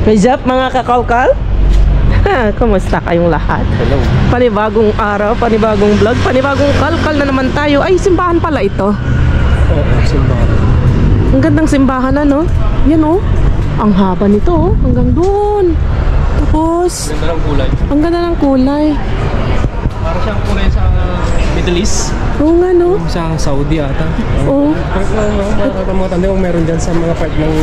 What's up mga kakalkal? Kumusta kayong lahat? Hello. Panibagong araw, panibagong vlog, panibagong kalkal na naman tayo. Ay, simbahan pala ito. Oo, simbahan. Ang gandang simbahan ano? Yan oh. Ang haba nito oh. Hanggang doon. Tapos Ganda ng kulay. ang ganda ng kulay. Para siyang kulay sa Middle East. Oo nga no. Sa Saudi ata. Oo. Parang mga tanda kung meron dyan sa mga part ng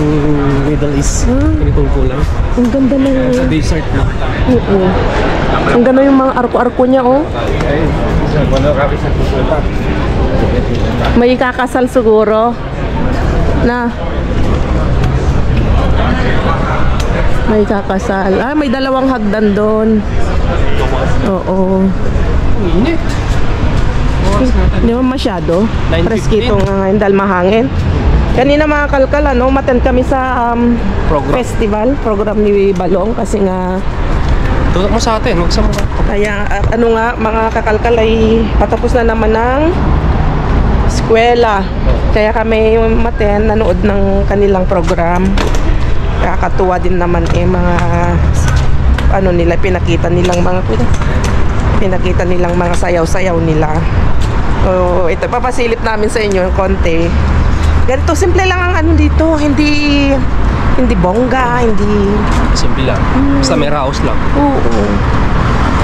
Middle East. Ganitong kulay. Ang ganda ng... Sa desert na. Oo. Ang ganda yung mga arko-arko niya oh. May kakasal siguro. Na. May kakasal. Ah, may dalawang hagdan doon. Oo. Init. Oras natin. Hindi mo masyado. 9:15. Preskito nga ngayon dahil mahangin. Kanina mga kalkal, ano, maten kami sa festival, program ni Balong kasi nga Tutok mo sa atin, huwag sa mukha. kaya ano nga mga kakalkal ay patapos na naman ng eskwela. Kaya kami maten nanood ng kanilang program. Kakatuwa din naman mga ano nila pinakita nilang mga sayaw-sayaw nila. So, ito papasilip namin sa inyo yung konti. Ganito simple lang ang ano dito, hindi bongga, hindi Simple lang. Basta may house lang. oo.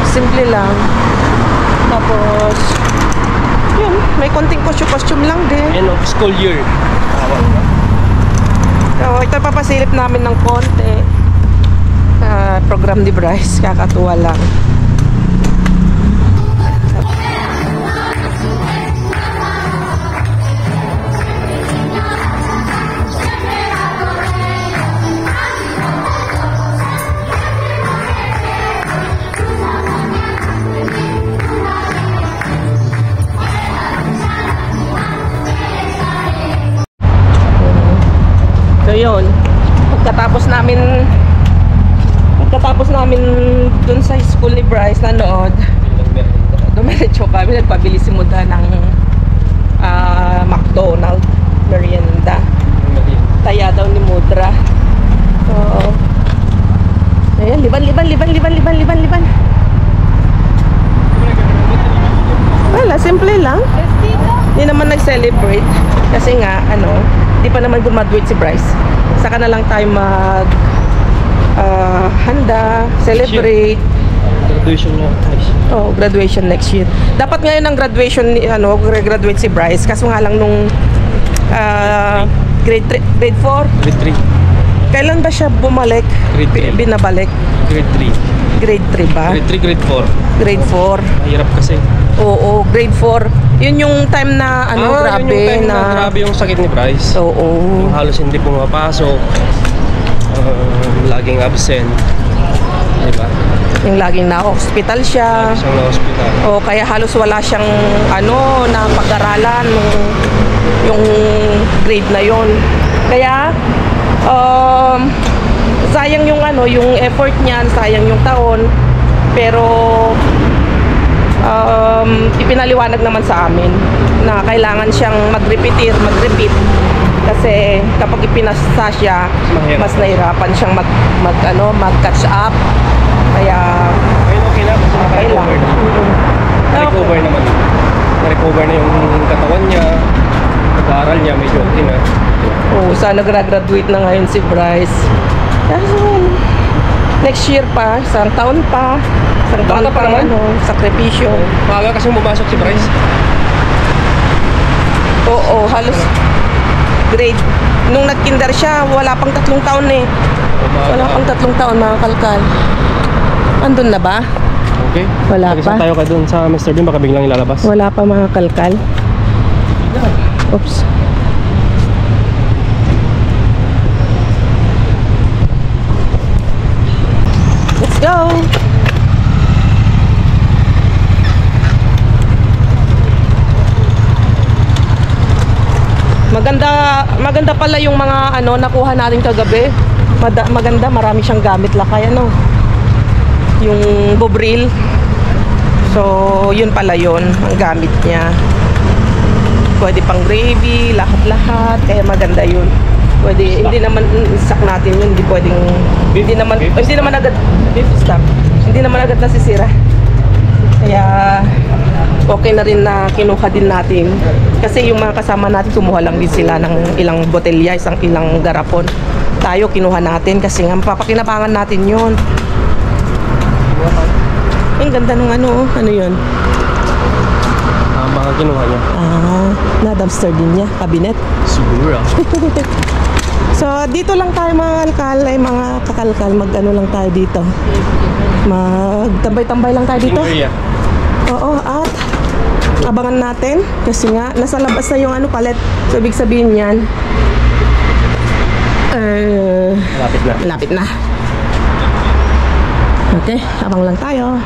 Simple lang. Tapos yun, may konting costume lang din. End of school year. Tawag. So, ito papasilip namin ng konti. Program ni Bryce, kakatuwa lang. So yun, pagkatapos namin dun sa school ni Bryce nanood, dumiretso kami, nagpabili si Muda ng McDonald's merienda. Taya daw ni Mudra. So, ayan, liban. Wala, simple lang. Hindi naman nag-celebrate. Kasi nga, di pa naman graduate si Bryce. Saka na lang tayo handa, celebrate. Graduation na. Oh, graduation next year. Dapat ngayon ang graduation graduate si Bryce. Kaso nga lang nung grade 4. Grade 3. Kailan ba siya bumalik? Grade 3. Binabalik? Grade 3. Grade 3 ba? Grade 3, grade 4. Grade 4. Mahirap kasi. Oo, grade 4. Yun yung time na grabe yun yung time na grabe yung sakit ni Bryce. Oo. Yung halos hindi pumapasok. Laging absent. Diba? Yung laging na-hospital siya. Isang na-hospital. O kaya halos wala siyang na pag-aralan yung grade na yon. Kaya sayang yung yung effort niyan, sayang yung taon. Pero ipinaliwanag naman sa amin na kailangan siyang mag-repeat kasi kapag ipinasa siya mas nahirapan siyang mag-catch up. Kaya Ayun, okay na. okay lang. Na-recover naman. Na-recover na yung katawan niya. Pag-aaral niya, medyo okay na. Oo, sana graduate na ngayon si Bryce. Next year pa, isang taon pa. Isang taon Bata pa pa naman. sakripisyo. Maaga kasi pumasok si Bryce. Oo, halos grade. Nung nag-kinder siya, wala pang 3 taon eh. Wala pang 3 taon mga kalkal. Andun na ba? Okay. Wala Mag-isa pa. tayo ka dun sa Mr. Bean, baka biglang ilalabas. Wala pa mga kalkal. Oops. Let's go! Maganda pala yung mga nakuha natin kagabi. Maganda, marami siyang gamit lakay yung bobril. So, yun pala yun ang gamit niya. Pwede pang gravy, lahat-lahat. Kaya maganda yun. Pwede, hindi naman stock natin yun, hindi pwedeng, hindi naman agad, beef stock, hindi naman agad nasisira. Kaya, okay na rin na kinuha din natin. Kasi yung mga kasama natin, kumuha lang din sila ng ilang botelya, ilang garapon. Tayo, kinuha natin kasi nga, papakinabangan natin yun. Ang ganda nung ano yun? Mga kinuha niya. Na-dumpster din niya, kabinet. Siguro. So, dito lang tayo mga kalkal, mga kakalkal, mag-ano lang tayo dito. Magtambay-tambay lang tayo dito. Oo, at abangan natin kasi nga, nasa labas na yung palet. So, ibig sabihin yan, lapit na. Okay, abang lang tayo.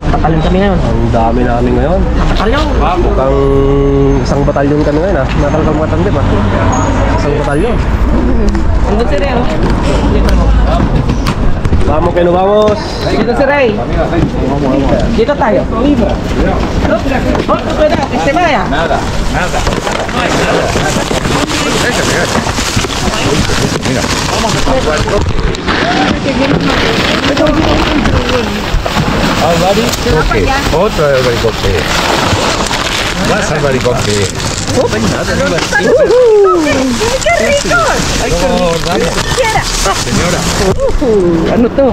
Batalyon kami ngayon. Ang dami namin ngayon. Batalyon? Mukhang isang batalyon kami ngayon Nakalagang matanda ba? Isang batalyon. Andun si Ray. Vamos que nos vamos. Dito si Ray. Dito tayo. Pwede, se vaya. Nada. Mira. Albaricoque. Otro albaricoque. Más albaricoque. Señora. Ano to?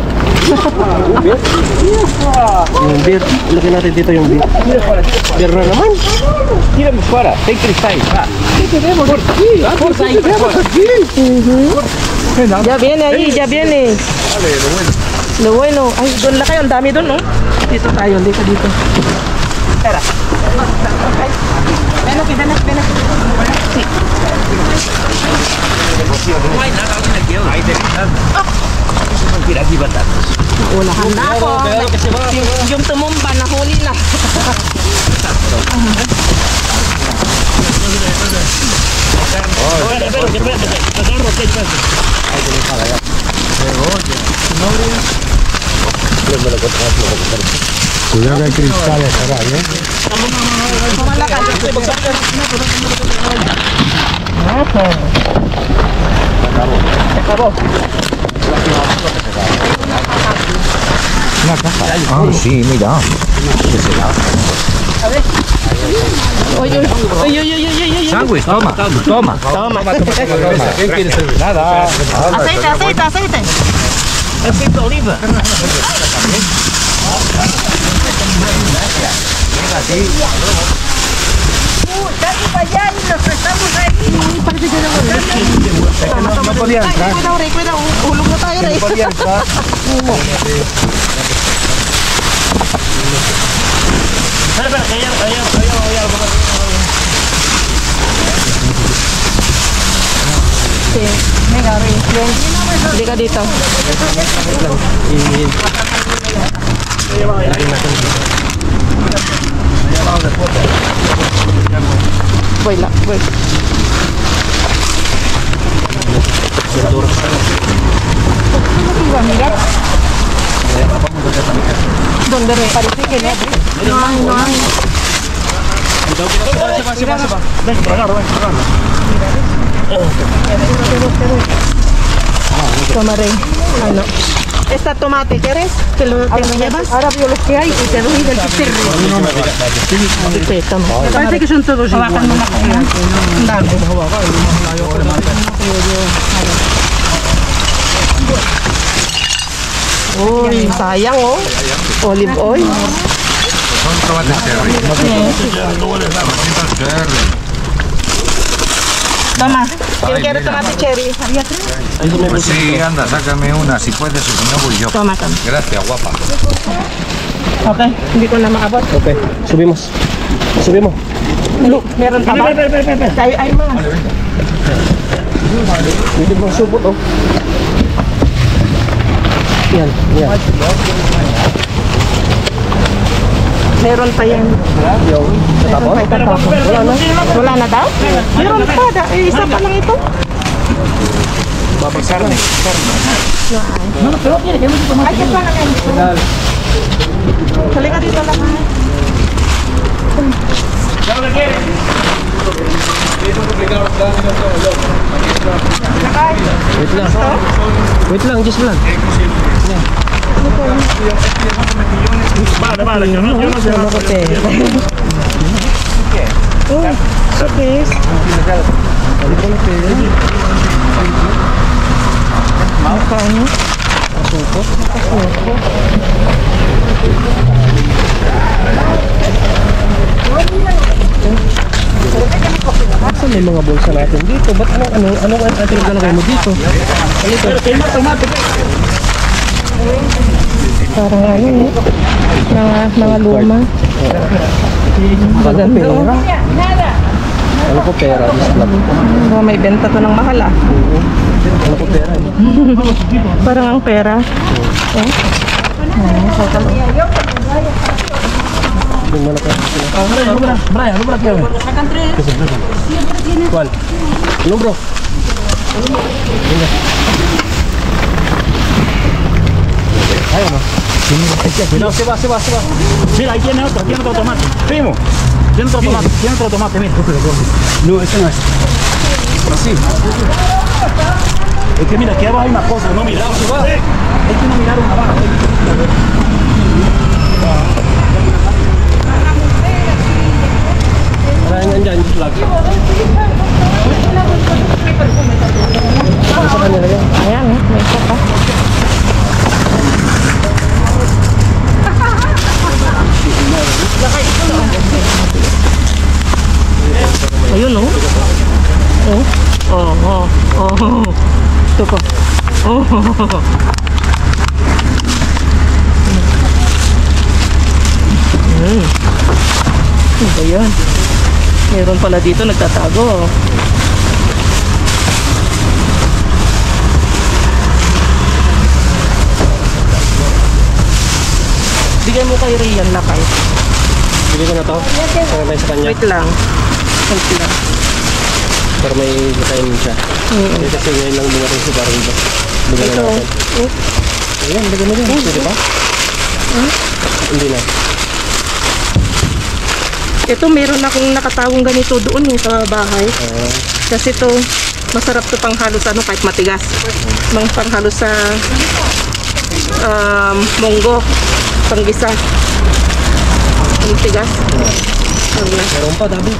Yung beer. Lagyan natin dito yung beer. Beer na naman. Tírame fuera. Ten cristal. Ya viene ahí, ya viene. Lo bueno. Ay, doon lang kayo. Ang dami doon, no? Dito tayo. Dito. Espera. Ven aquí. No hay nada. Ahí tenés. Mira aquí batatas. Unahan na ako. Yung tumumba, nahuli na. Cuidado que hay cristales por ahí, Acabó. Una caja. Ah, sí, mira. ¿Qué será? Oye. Sándwich, toma. ¿Quién quiere servir? Nada. Aceite. Aceite de oliva. Casi para allá y nos estamos ahí. No podía entrar. Cuidado, hulog na tayo, Ray. No podía entrar. Venga, Ray. Liga dito. Voy. ¿Dónde Ray? Parece que no hay. Ven, por acá, ven. Toma, Ray. Ano? Esta tomate, ¿quieres? ¿Te lo llevas? Ahora veo los que hay y te doy del que te toma. Me parece que son todos iguales. Dame. Uy, sayang olive oil. Son tomates cherry. Toma. ¿Quién quiere tomate cherry? Pues sí, anda, sácame una, si puedes, o si no voy yo. Toma. Gracias, guapa. Okay, hindi ko na maabot. Okay, subimos. Meron pa ba? Ay, mga. Hindi mo subot Yan. Meron pa yan. Yung tatapon? Wala na daw? Meron pa. Isa pa lang ito. Babagsaran Ay, yan pa lang yan. Halika dito lang. Wait lang. Wait lang, just lang. Oh, showcase. Makano? Nakasuko. Saan may mga bulsa natin dito? Ba't anong ating lalagay mo dito? Parang ano eh. Mga luma. Maganda oh. Ano ko pera? Oh, may benta to ng mahal ah. Ano ko pera? Parang ang pera. Oh. Yung malaki. Kuan. Ano bro? Ayaw no? No, se va. Mira, ahí tiene otro tomate. Primo, tiene otro tomate, mira. No, ese no es. Así. Es que mira, aquí abajo hay una cosa, no miraron. Es que no miraron abajo. Maraming andyan yung flag. Ano sa kanila yan? Ayan eh, may isa pa. Ayun oh. Oh. Ito pa. Oh. Ano ba yan? Meron pala dito nagtatago. Bigay mo kay Rian lakay. Bili ko na to. Para may sa kanya. Wait lang. Para may vitamin siya. Kasi ngayon lang dumating si Barilo. Bigyan na Ito. natin. Ayan, bigyan mo din. Pwede ba? Hindi na. Ito meron akong nakatawong ganito doon eh sa bahay. Kasi ito masarap to panghalos ano kahit matigas. Mang panghalos sa munggo, panggisa. Ang tigas. Meron pa, dami.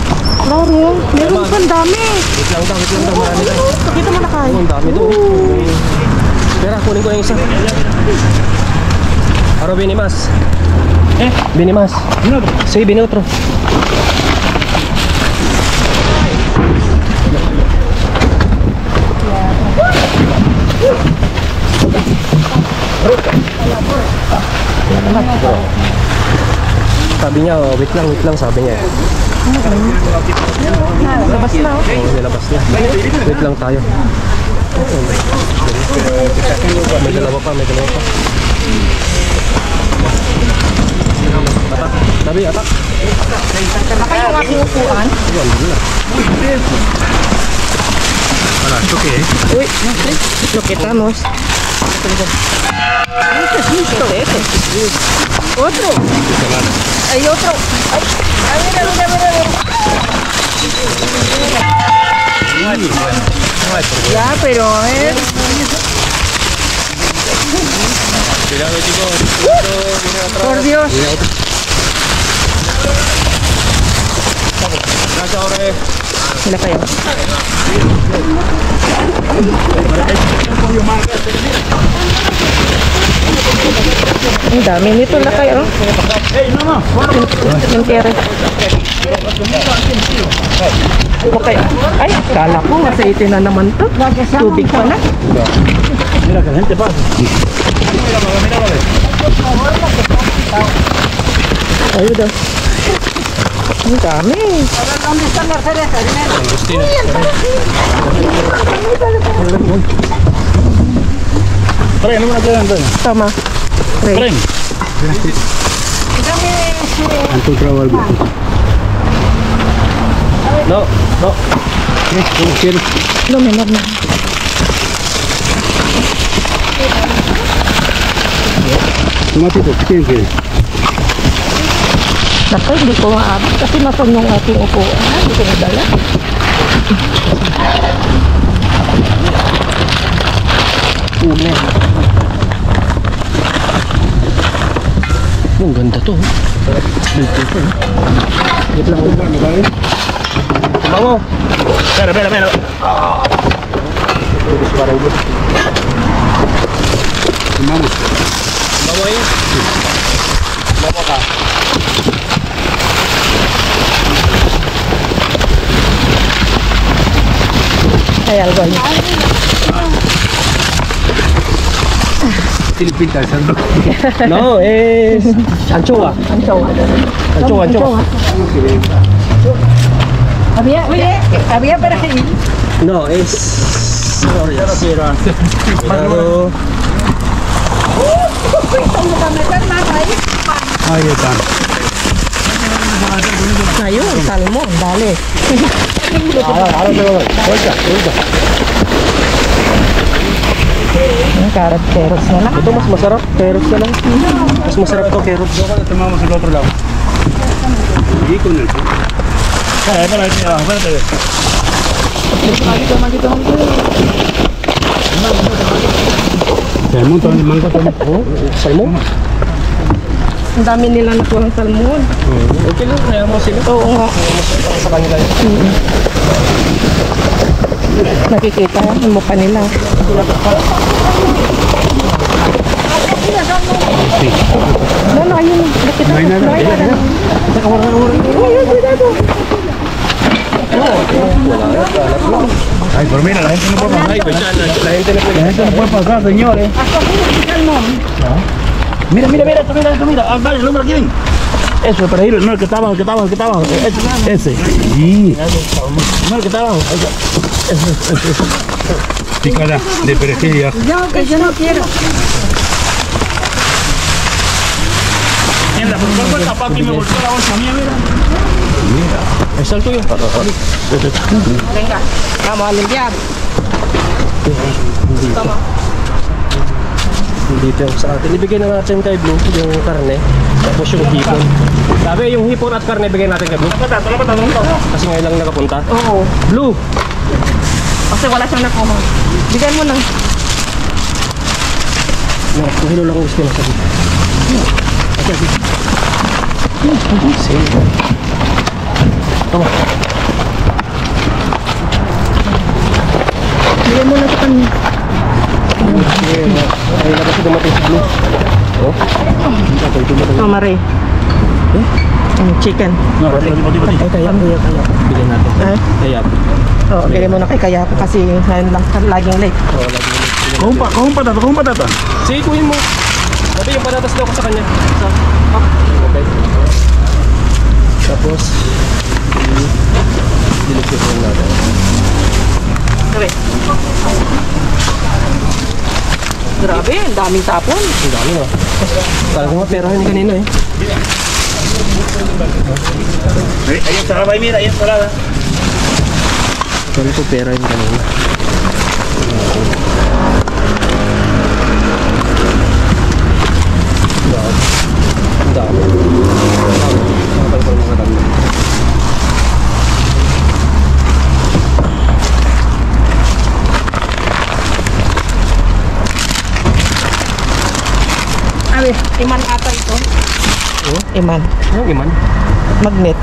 Laro, meron pa ang dami. Wait lang daw, marami lang. Pakita mo na kayo. Ang dami doon. Pera, kunin ko na yung isa. Aro, binimas. Binimas. Sí, viene otro. Sabi niya, oh, wait lang, sabi niya. Labas na. Oo, nilabas niya. Wait lang tayo. May dalawa pa. Atak, sabi, atak. Kayo ang aking upuan. Hola, ¿esto qué es? Uy, lo quitamos. Otro. Hay otro. Ay, a ver. Ya, pero a ver. Cuidado, chicos. Por Dios. Gracias, Jorge. Mira kayo. Ang dami nito na kayo. Mentere. Okay. Ay, kala ko aceite na naman to. Tubig pa na. Mira que la gente pasa. Ayun daw. Ang dami. Pre, no me la quedan, Pre. Tama. Ray. Pre. No. No, menor na. Tomatito, ¿quién quiere? Naku, hindi ko maabot kasi nasan yung aking upuan. Hindi ko nadala. Uli. Oh, ganda to. Beautiful. Wait lang. Bango. Espera. Tulis parang good. Vamos. Bango eh. Bango ka. Ay, algo yun. Tilpita, santo. No, es anchoa. Anchoa. Había para ir. No, es pero ¿Cómo va a meter más ahí? Ahí está. Ayun, salmon, dali. ahora te voy. Vuelta. Yung carrot-carrots na lang. Ito mas masarap, carrots na lang. Mas masarap to, carrots. Luego le tomamos el otro lado. Y con el... Espera, espérate. El montón de mango también. Salmon? Ang dami nila nakuha ng salmon. Okay lang, kaya mo sila. Oo nga. Sa kanila yun. Nakikita yung mukha nila. No, ayun. Nakita ko. Ay, pero mira, la gente no puede pasar. Ay, pues, la gente no puede. La gente no puede pasar, señores. Mira esto, mira. Ah, vale, el número quién. Eso, para ir, no, el que está abajo, Ese. Sí. No, el que está abajo. Ese. Picada de perejil ya. Yo no quiero. Mira, por favor, el papá aquí me volteó la bolsa mía, mira. Es el tuyo. Venga, vamos a limpiar. Dito yung sa atin. Ibigay na natin kay Blue yung karne. Tapos yung hipon. Sabi yung hipon at karne bigay natin kay Blue. Kasi ngayon lang nakapunta. Oo. Blue! Kasi wala siyang nakuha. Bigyan mo na. No, kung hilo lang gusto na sabi. Tama. Bigyan mo na sa kanya. Ay, na kasi dumating si Blue. Oh? Oh, Marie. Chicken. No, pati. Ay, kaya. Bigyan natin. Eh? Kaya. Oo, bigyan mo na kay Kayako kasi ngayon lang laging late. Con un patata. Sige, kuhin mo. Sabi yung patatas daw ko sa kanya. Okay. Tapos, diligyan mo natin. Sabi. Grabe, ang daming tapon. Ang dami no. Parang mga perahan ni kanina eh. Ahí ensalada, ahí mira, ahí ensalada. Parang ito pera yung kanina. Ang dami. Mga dami. Abi, iman ata ito. Oh? Iman. Anong iman? Magnet.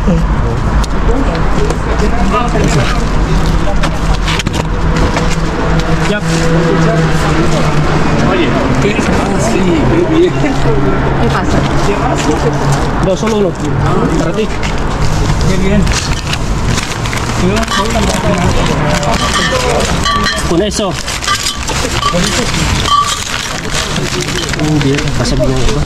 Yap. Oye, Ay, pasa. Dos, solo uno. Para ti. qué bien. Con eso. Hindi, kasabi ng iba.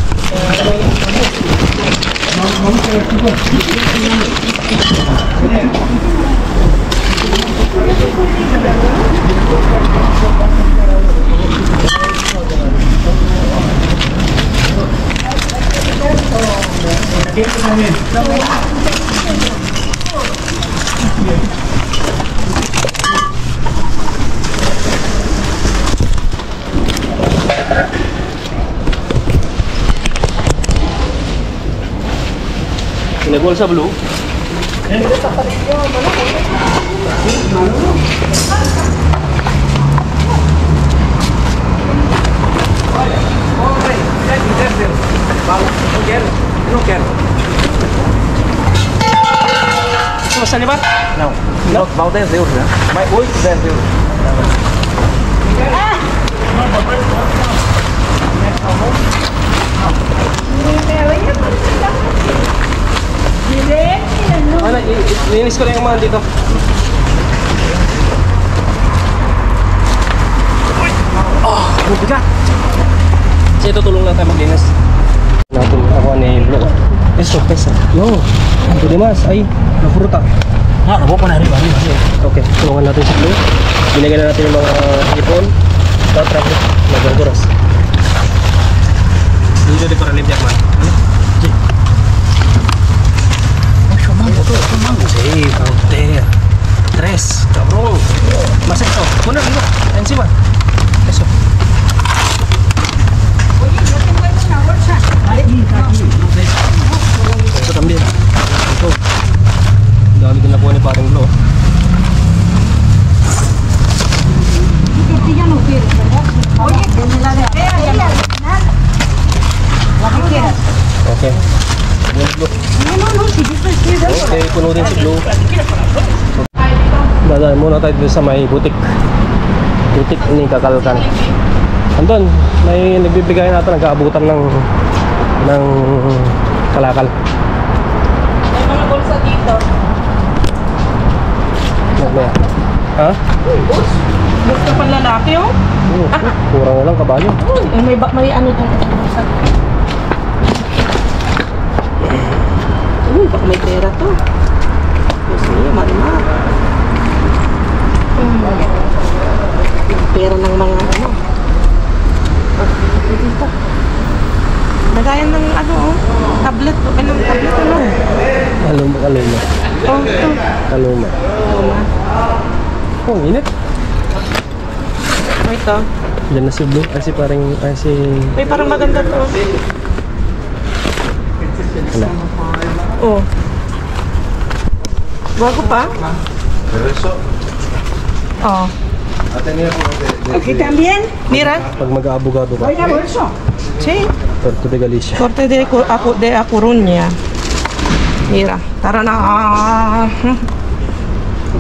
¿De bolsa blue? Masih lima? Não, não, vale 10 euros, né? Vai 8, 10 euros. Ano, linis ko lang yung mga dito. Oh, mabigat. Kasi tutulong lang tayo maglinis. Natin ako ni Bro. Peso. No. Pwede mas. Ay, fruta. Ah, lo voy a poner arriba. Okay, tulungan natin si Bro. Binigyan na natin yung mga hipon. Batra, nagagkuras. Dito di para limpiar man. Sí, usted. 3, cabrón. Más esto. Pon arriba, encima. Eso. Oye, yo tengo ahí una bolsa. ¿Vale? Eso también. Ito. Ang dami din nakuha ni paring Blo. Tu tortilla no quieres, ¿verdad? Oye, que me la dejé ahí al final. La que quieras. Okay. No, si yo estoy dando. Okay, puno din si Blo. Dadaan muna tayo dito sa may butik. Butik ni Kakalkan. Andun, may nagbibigay natin, nag-aabutan ng kalakal. May mga bulsa dito. Mamaya. Ha? Gusto pang lalaki, oh. Kurang na lang kabayo. May ano dyan. Baka may pera to. Gusto niyo, marimar. Pera ng mga ano. Dito. Nagayan ng ano, oh. Tablet, oh. Anong tablet, ano? Kaluma. Oh, ito. Kaluma. Oh, init. Oh, ito. Diyan na si Blue. Ay, si May parang maganda to. Wala. Oh. Bago pa? Pero eso, Oh. tenía como de Aquí también. Mira. Pag mag-aabogado ka, Oiga, bolso. Sí. Puerto de Galicia. Corte de A Coruña. Mira. Tara na.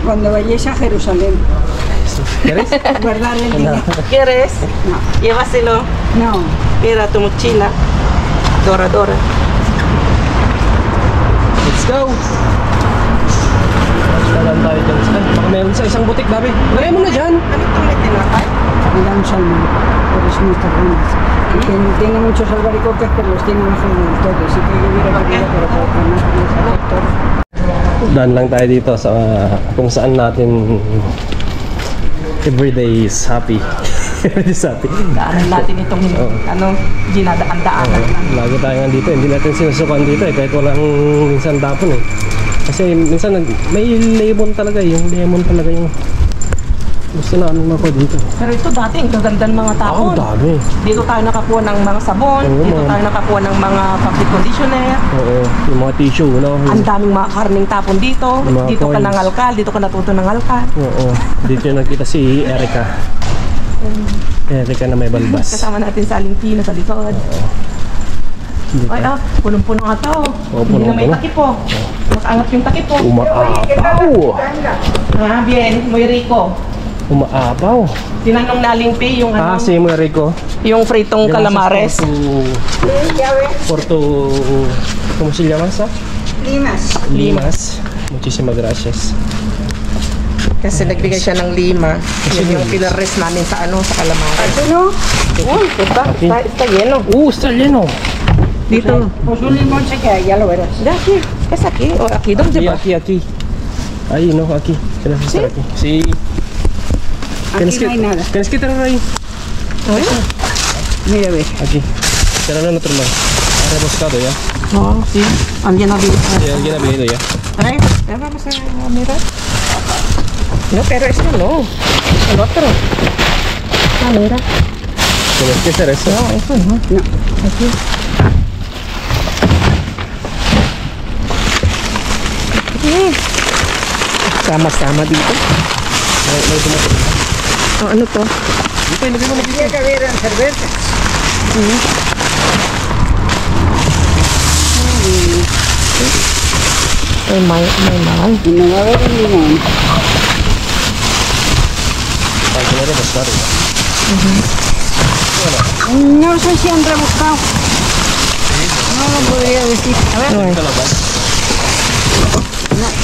Cuando vayáis a Jerusalén. ¿Quieres? Guardar el dinero. ¿Quieres? No. Llévaselo. No. Mira tu mochila. Dora. Let's go! Talan tayo dyan. Baka meron sa isang butik, Dabi. Lagay mo na dyan. Ano itong may tinapay? Me da un salmón. Por eso no está bueno. Tiene muchos albaricoques, pero los tiene bajo del todo. Sí que yo hubiera querido, pero por no les todo. Daan lang tayo dito sa kung saan natin everyday is happy. Everyday is happy. Daanan natin itong dinadaan-daanan. Lagi tayo nga dito, hindi natin sinusukan dito kahit walang minsan tapon Kasi minsan may lemon talaga yung gusto namin mako dito. Pero ito dati, ang gaganda ng mga tapon. Dami. Dito tayo nakakuha ng mga sabon, Oo, dito tayo nakakuha ng mga fabric conditioner. Oo, yung mga tissue, no? Ang daming mga karning tapon dito. Mga Dito ka coins. ng alkal, dito ka natuto ng alkal. Oo, dito yung nagkita si Erica. Erica na may balbas. Kasama natin sa Alintino sa likod. Dito. Ay, punong-puno nga to. Oo, Hindi na may punong-puno. takip po. Makaangat yung takip po. Umaapaw! Bien, muy rico. Umaapaw! Tinanong na Aling yung ano, Si Muy Rico. yung fritong calamares. Porto, ¿cómo se llama esa? Limas. Limas. Muchísimas gracias. Kasi nagbigay siya ng 5. Yun yung pinares namin sa ano, sa calamares. ¿No? Uy, diba? Aquí. Está lleno. Está lleno. Dito. Pues un limón se queda, ya lo verás. Ya, aquí. Es aquí. O aquí, ¿dónde Aquí, ba? aquí. Ahí, no, aquí. Tienes que estar aquí. Sí. Aquí no hay nada. Tienes que tener ahí. Mira, ve. Aquí. Tenerlo en otro lado. Ha rebuscado ya. Oh, sí. Alguien ha visto. Sí, alguien ha venido ya. Ay, ya vamos a mirar. No, pero esto no. El otro. Ah, mira. Tienes que hacer eso. No, eso no. No. Aquí. Sama-sama dito. May tumato. Oh, ano to? Dito, ilagay mo na dito. Tiene que haber cerveza. May mahal. Y no va a haber un limón. Ay, kaya rin, basta rin. No sé si han rebuscado. No lo podría decir. A ver. No hay. Kalabas.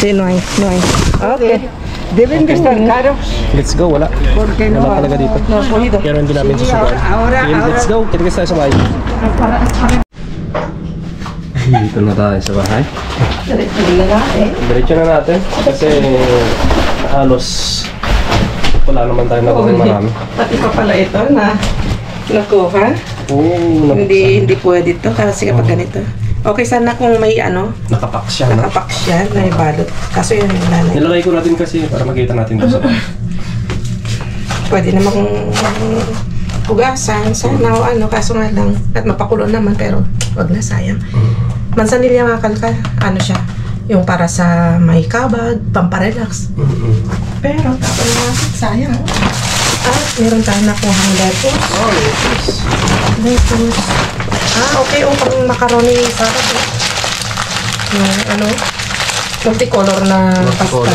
Sí, no hay. Okay. Deben de estar caros. Let's go, wala. Porque no. Wala talaga dito. No, pulido. Pero hindi namin Sí, susubukan. ahora, Sige, let's go. Kita-kita tayo sa bahay. Dito na tayo sa bahay. Diretso na natin. Kasi halos wala naman tayo nakuha marami. Pati pa pala ito na nakuha. Oo, Hindi pwede ito kasi kapag ganito. Okay, sana kung may nakapak siya. No? nakapak siya, may balot. Kaso yun yung lalay. Nilagay ko natin kasi para makita natin doon sa bahay. Pwede namang hugasan, sana o kaso nga lang, at mapakulo naman, pero wag na, sayang. Mansanilya mga kalkal, siya, yung para sa may kabag, pamparelax. Pero, tapos natin, sayang. At meron tayong nakuhang lettuce. Lettuce. Okay, pang macaroni sarap. Yung multicolor na Multicolor.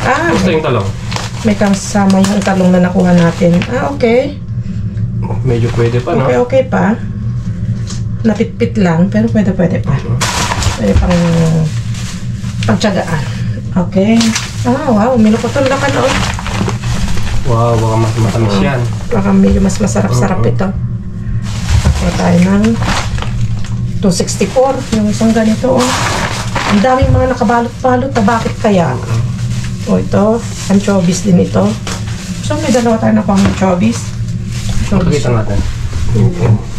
pasta. Gusto yung talong? May kasama yung talong na nakuha natin. Okay. Medyo pwede pa, no? Okay pa. Napitpit lang, pero pwede pa. Pwede pang pagtsagaan. Okay. Wow, minuputol na ka na. Wow, baka mas matamis yan. Baka medyo mas masarap-sarap ito. Nakuha tayo ng 264. Yung isang ganito, Ang daming mga nakabalot-balot. Bakit kaya? Ito. Anchovies din ito. So, may dalawa tayo na pang anchovies. Pakita natin.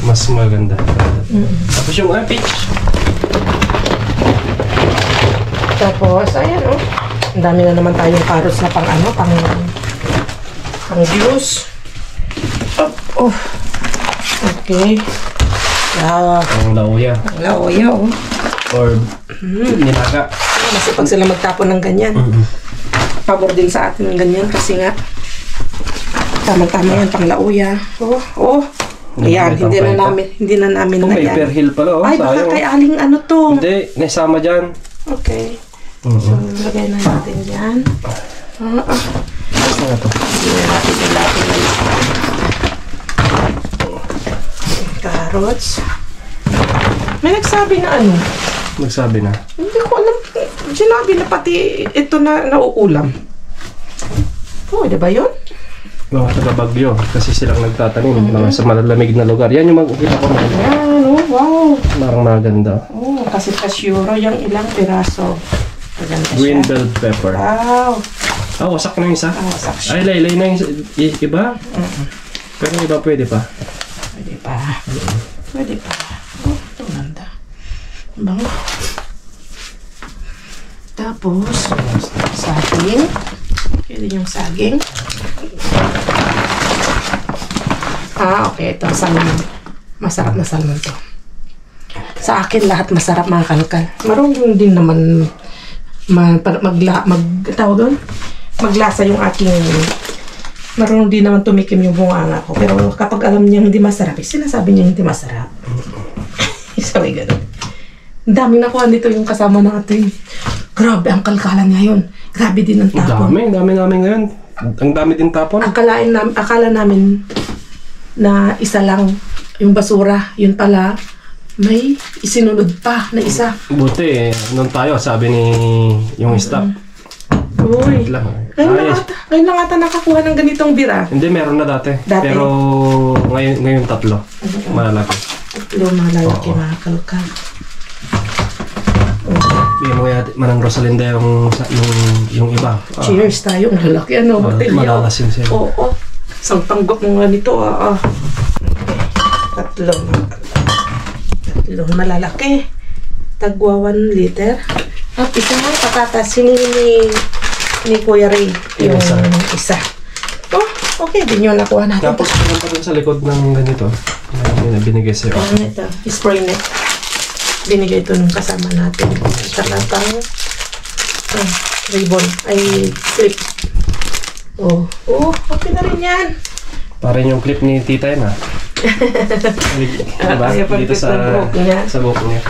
Mas maganda. Tapos yung peach. Tapos, ayan ang dami na naman tayong carrots na pang juice. Okay. Ang lauya. Lauya, Or nilaga. Masipag sila magtapon ng ganyan. Pabor din sa atin ng ganyan kasi nga tama-tama yan pang lauya. Ayan, hindi na namin May perhil pala, Ay, baka sayang. kay aling to. Hindi, nasama dyan. Okay. So, lagay na natin dyan. Ano to? Carrots. May nagsabi na Nagsabi na. Hindi ko alam. Sinabi na pati ito na nauulam. Pwede ba yun? Mga taga-Bagyo. Kasi silang nagtatanim. Mga sa malalamig na lugar. Yan yung makikita ko. Ayan, wow. Parang maganda. Kasi kasyuro yung ilang piraso. Maganda siya. Green bell pepper. Wow. Wasak na yung isa. Wasak siya. Ay, laylay na yung iba. Pero yung iba pwede pa. Pwede pa. Ito ganda. Bango. Tapos, saging. Pwede yung saging. Okay. Ito, salmon. Masarap na salmon to. Sa akin, lahat masarap mga kalkal. Marunong din naman maglasa yung aking... Marunong din naman tumikim yung bunganga ko. Pero kapag alam niya hindi masarap, sinasabi niya hindi masarap. Sabi ganun. Ang daming nakuha nito yung kasama natin. Grabe, ang kalkalan niya yun. Grabe din ang tapon. Ang dami namin ngayon. Ang dami din tapon. Akala namin na isa lang yung basura. Yun pala, may isinunod pa na isa. Buti nung tayo, sabi ni yung staff. Uy, lang. ngayon lang ata nakakuha ng ganitong bira. Hindi, meron na dati. Dati? Pero ngayon tatlo. Malalaki. Malalaki mga kalkal. Bigyan mo kaya Manang Rosalinda yung iba. Cheers tayo. Ang lalaki botelya. Malalasing siya. Oo. Isang tanggap mo nga nito. Tatlo malalaki. Tagwa 1 liter. At isa nga patatas. Ni Kuya Ray. Yung isa. Okay. Din yun nakuha natin. Tapos meron pa dun sa likod ng ganito. May binigay sa'yo. Ito. Spray net. binigay ito nung kasama natin. Saka pang ribbon. Ay, clip. Oh, okay na rin yan. Parang yung clip ni tita yan, ha? Diba? Ay, Dito sa buhok niya. buhok niya.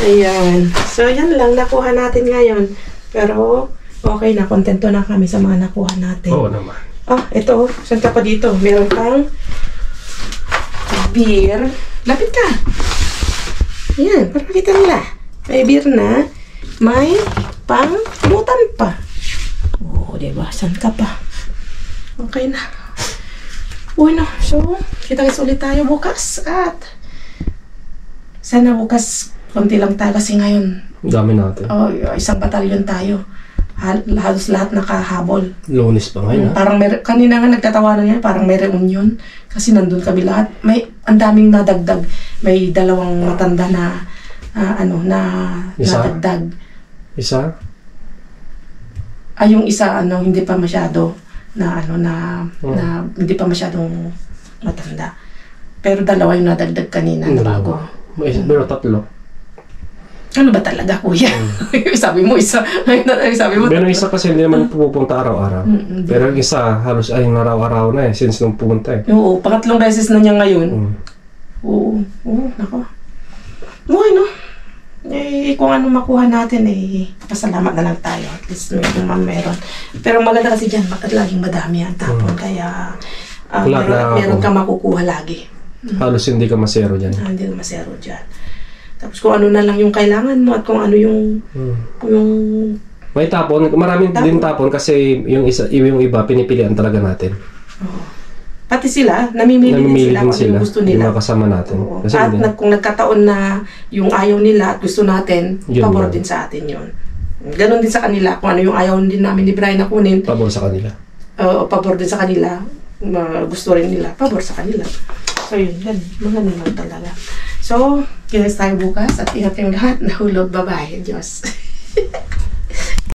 Ayan. So, yan lang. Nakuha natin ngayon. Pero, okay na. Kontento na kami sa mga nakuha natin. Oo naman. Ito. Saan ka pa dito? Meron kang beer. Lapit ka. Ayan. Para makita nila. May beer na. May pang-pulutan pa. Diba? Saan ka pa? Okay na. Bueno, so, kita-kits ulit tayo bukas. At sana bukas konti lang tayo kasi ngayon Ang dami natin. isang batalyon tayo. Halos lahat nakahabol. Lunes pa ngayon, ha? Parang kanina nga nagtatawanan niya, parang may reunion. Kasi nandun kami lahat. Ang daming nadagdag. May dalawang matanda na Isa? nadagdag. Isa? Yung isa, hindi pa masyado na hindi pa masyadong matanda. Pero dalawa yung nadagdag kanina na bago. Pero tatlo. Ano ba talaga, kuya? Sabi mo isa. Sabi mo Pero isa kasi hindi naman pupunta araw-araw. Pero yung isa, halos ay araw-araw na eh, since nung pumunta eh. Oo, pangatlong beses na niya ngayon. Oo, nako. Okay, no? Kung ano makuha natin, pasalamat na lang tayo. At least meron. Pero maganda kasi dyan, laging madami ang tapon. Kaya meron ka makukuha lagi. Halos hindi ka masero dyan. Hindi ka masero dyan. Tapos kung ano na lang yung kailangan mo at kung ano yung may tapon, maraming din tapon kasi yung iba pinipilian talaga natin. Pati sila, namimili din sila kung ano yung gusto nila. Yung mga kasama natin. Kasi At kung nagkataon na yung ayaw nila at gusto natin, pabor din sa atin yun. Ganon din sa kanila. Kung ano yung ayaw din namin ni Brian na kunin, pabor sa kanila. Pabor din sa kanila. Gusto rin nila, pabor sa kanila. So yun, mga naman talaga. So, kinis tayo bukas at ingat kayong lahat. Nahulog, bye-bye. Diyos.